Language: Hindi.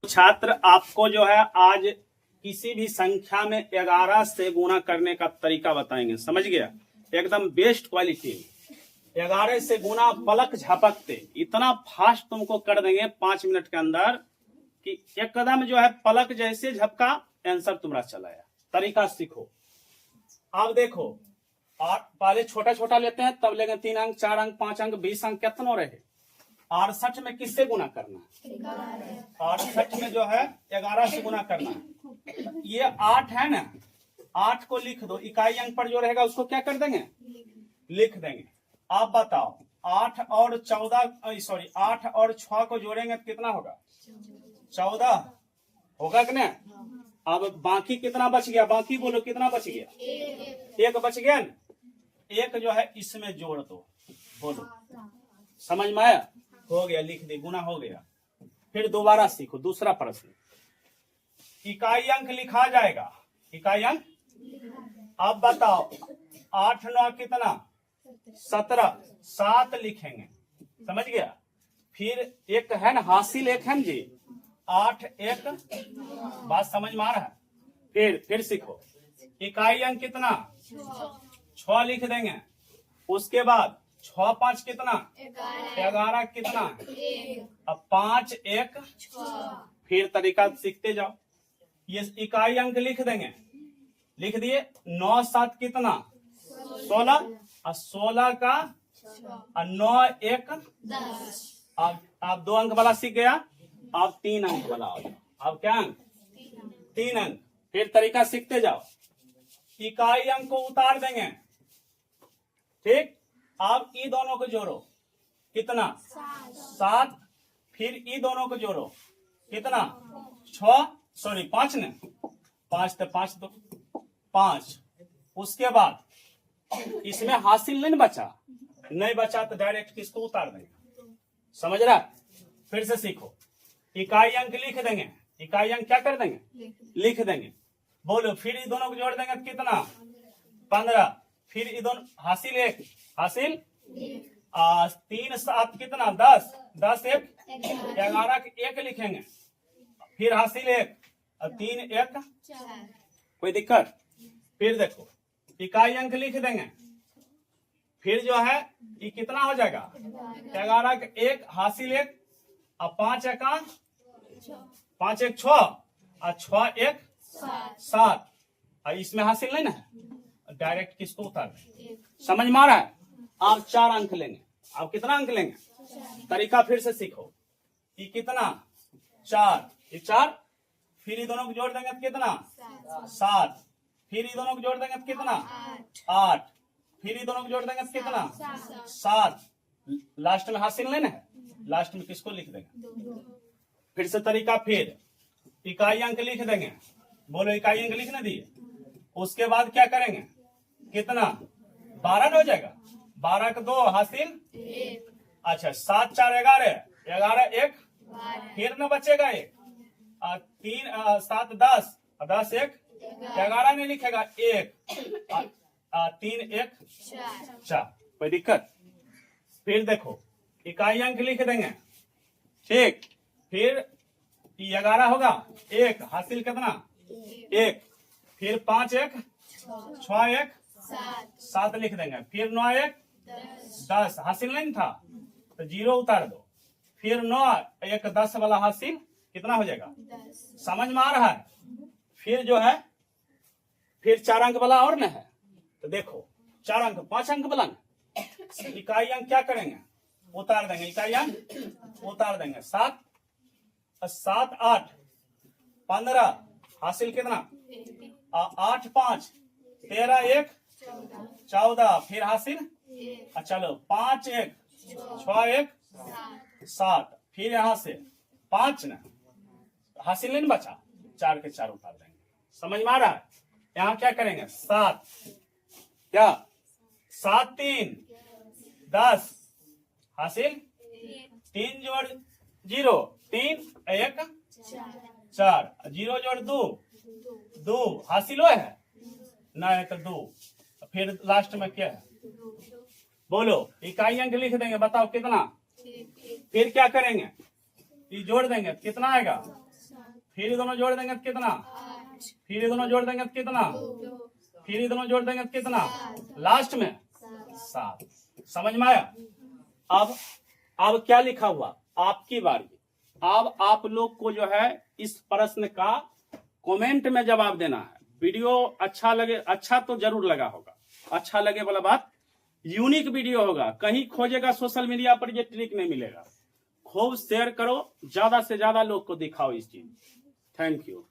छात्र आपको जो है आज किसी भी संख्या में 11 से गुणा करने का तरीका बताएंगे। समझ गया? एकदम बेस्ट क्वालिटी। 11 से गुणा पलक झपकते इतना फास्ट तुमको कर देंगे 5 मिनट के अंदर कि एकदम जो है पलक जैसे झपका आंसर तुम्हारा चला आया। तरीका सीखो। अब देखो, और पहले छोटा छोटा लेते हैं, तब लेंगे 3 अंक 4 अंक 5 अंक 20 अंक कितना रहे। 68 में किससे गुना करना है? 68 में जो है 11 से गुना करना है। ये 8 है ना, 8 को लिख दो, इकाई अंक पर जो रहेगा उसको क्या कर देंगे? लिख देंगे। आप बताओ 8 और 6 को जोड़ेंगे तो कितना होगा? 14 होगा कि नहीं? अब बाकी कितना बच गया? बाकी बोलो कितना बच गया? एक बच गया ना। एक जो है इसमें जोड़ दो, बोलो समझ में आया? हो गया, लिख दे, गुना हो गया। फिर दोबारा सीखो दूसरा प्रश्न। इकाई अंक लिखा जाएगा, इकाई अंक। अब बताओ 8 9 कितना? 17, 7 लिखेंगे। समझ गया? फिर एक है ना हासिल, एक है जी 8 1, बात समझ में आ रहा है? फिर सीखो। इकाई अंक कितना? 6 लिख देंगे। उसके बाद 6 5 कितना? 11 कितना? अब 5 1। फिर तरीका सीखते जाओ। ये इकाई अंक लिख देंगे, लिख दिए। 9 7 कितना? 16, और 16 का 9 1 10। अब 2 अंक वाला सीख गया। अब 3 अंक वाला आ जाओ। अब क्या अंक? 3 अंक। फिर तरीका सीखते जाओ। इकाई अंक को उतार देंगे, ठीक। अब ई दोनों को जोड़ो, कितना? 7। फिर ई दोनों को जोड़ो, कितना? 5 ने 5 तो 5। उसके बाद इसमें हासिल नहीं बचा, नहीं बचा तो डायरेक्ट किसको उतार देंगे। समझ रहा? फिर से सीखो। इकाई अंक लिख देंगे, इकाई अंक क्या कर देंगे? लिख देंगे। बोलो, फिर ये दोनों को जोड़ देंगे तो कितना? 15। फिर ये दोनों हासिल 1, हासिल 3 7 कितना? 10, 10 1 11 के 1 लिखेंगे। फिर हासिल 1 और 3 1 4। कोई दिक्कत? फिर देखो, इकाई अंक लिख देंगे। फिर जो है ये कितना हो जाएगा? 11 के 1 हासिल 1 और 5 1 5 1 6 और 6 1 7। और इसमें हासिल नहीं ना है, डायरेक्ट किसको उतार दें। समझ में आ रहा है? आप 4 अंक लेंगे। आप कितना अंक लेंगे? तरीका फिर से सीखो। ये कितना? 4, ये 4। फिर ये दोनों को जोड़ देंगे तो कितना? 7। फिर ये दोनों को जोड़ देंगे तो कितना? 8। फिर ये दोनों को जोड़ देंगे तो कितना? 7। लास्ट में हासिल नहीं ना है, लास्ट में किसको लिख देंगे? फिर से तरीका। फिर इकाई अंक लिख देंगे। बोलो, इकाई अंक लिखने दिए। उसके बाद क्या करेंगे? कितना? 12 हो जाएगा। 12 का 2 हासिल 1। अच्छा, 7 4 11, 11 1। फिर न बचेगा 1, 3 7 10, 10 1 11 नहीं लिखेगा 1, 3 1 4। कोई दिक्कत? फिर देखो, इकाई अंक लिख देंगे, ठीक। फिर 11 होगा, 1 हासिल कितना? 1। फिर 5 1 6 1 7 लिख देंगे। फिर 9 1 10 हासिल नहीं था तो 0 उतार दो। फिर 9 1 10 वाला हासिल कितना हो जाएगा? 10। समझ में आ रहा है? फिर जो है फिर 4 अंक वाला और न है तो देखो, 4 अंक 5 अंक वाला न, इकाई अंक क्या करेंगे? उतार देंगे। इकाई अंक उतार देंगे। 7 7 8 15 हासिल कितना? 8 5 13 1 14। फिर हासिल चलो 5 1 6 1 7। फिर यहाँ से 5 न हासिल नहीं बचा, 4 के 4 उतार देंगे। समझ में आ रहा है? यहाँ क्या करेंगे? 7 क्या? 7 3 10 हासिल 3 जोड़ 0 3 1 4। 0 जोड़ 2 2 हासिल है ना, तो 2। फिर लास्ट में क्या है? बोलो, इकाई अंक लिख देंगे। बताओ कितना? फिर क्या करेंगे? ये जोड़ देंगे, कितना आएगा? फिर ये दोनों जोड़ देंगे तो कितना, फिर ये दोनों जोड़ देंगे तो कितना, फिर ये दोनों जोड़ देंगे तो कितना, लास्ट में 7। समझ में आया? अब क्या लिखा हुआ, आपकी बारी। अब आप लोग को जो है इस प्रश्न का कमेंट में जवाब देना है। वीडियो अच्छा लगे, अच्छा तो जरूर लगा होगा, अच्छा लगे वाला बात, यूनिक वीडियो होगा, कहीं खोजेगा सोशल मीडिया पर ये ट्रिक नहीं मिलेगा। खूब शेयर करो, ज्यादा से ज्यादा लोग को दिखाओ इस चीज। Thank you.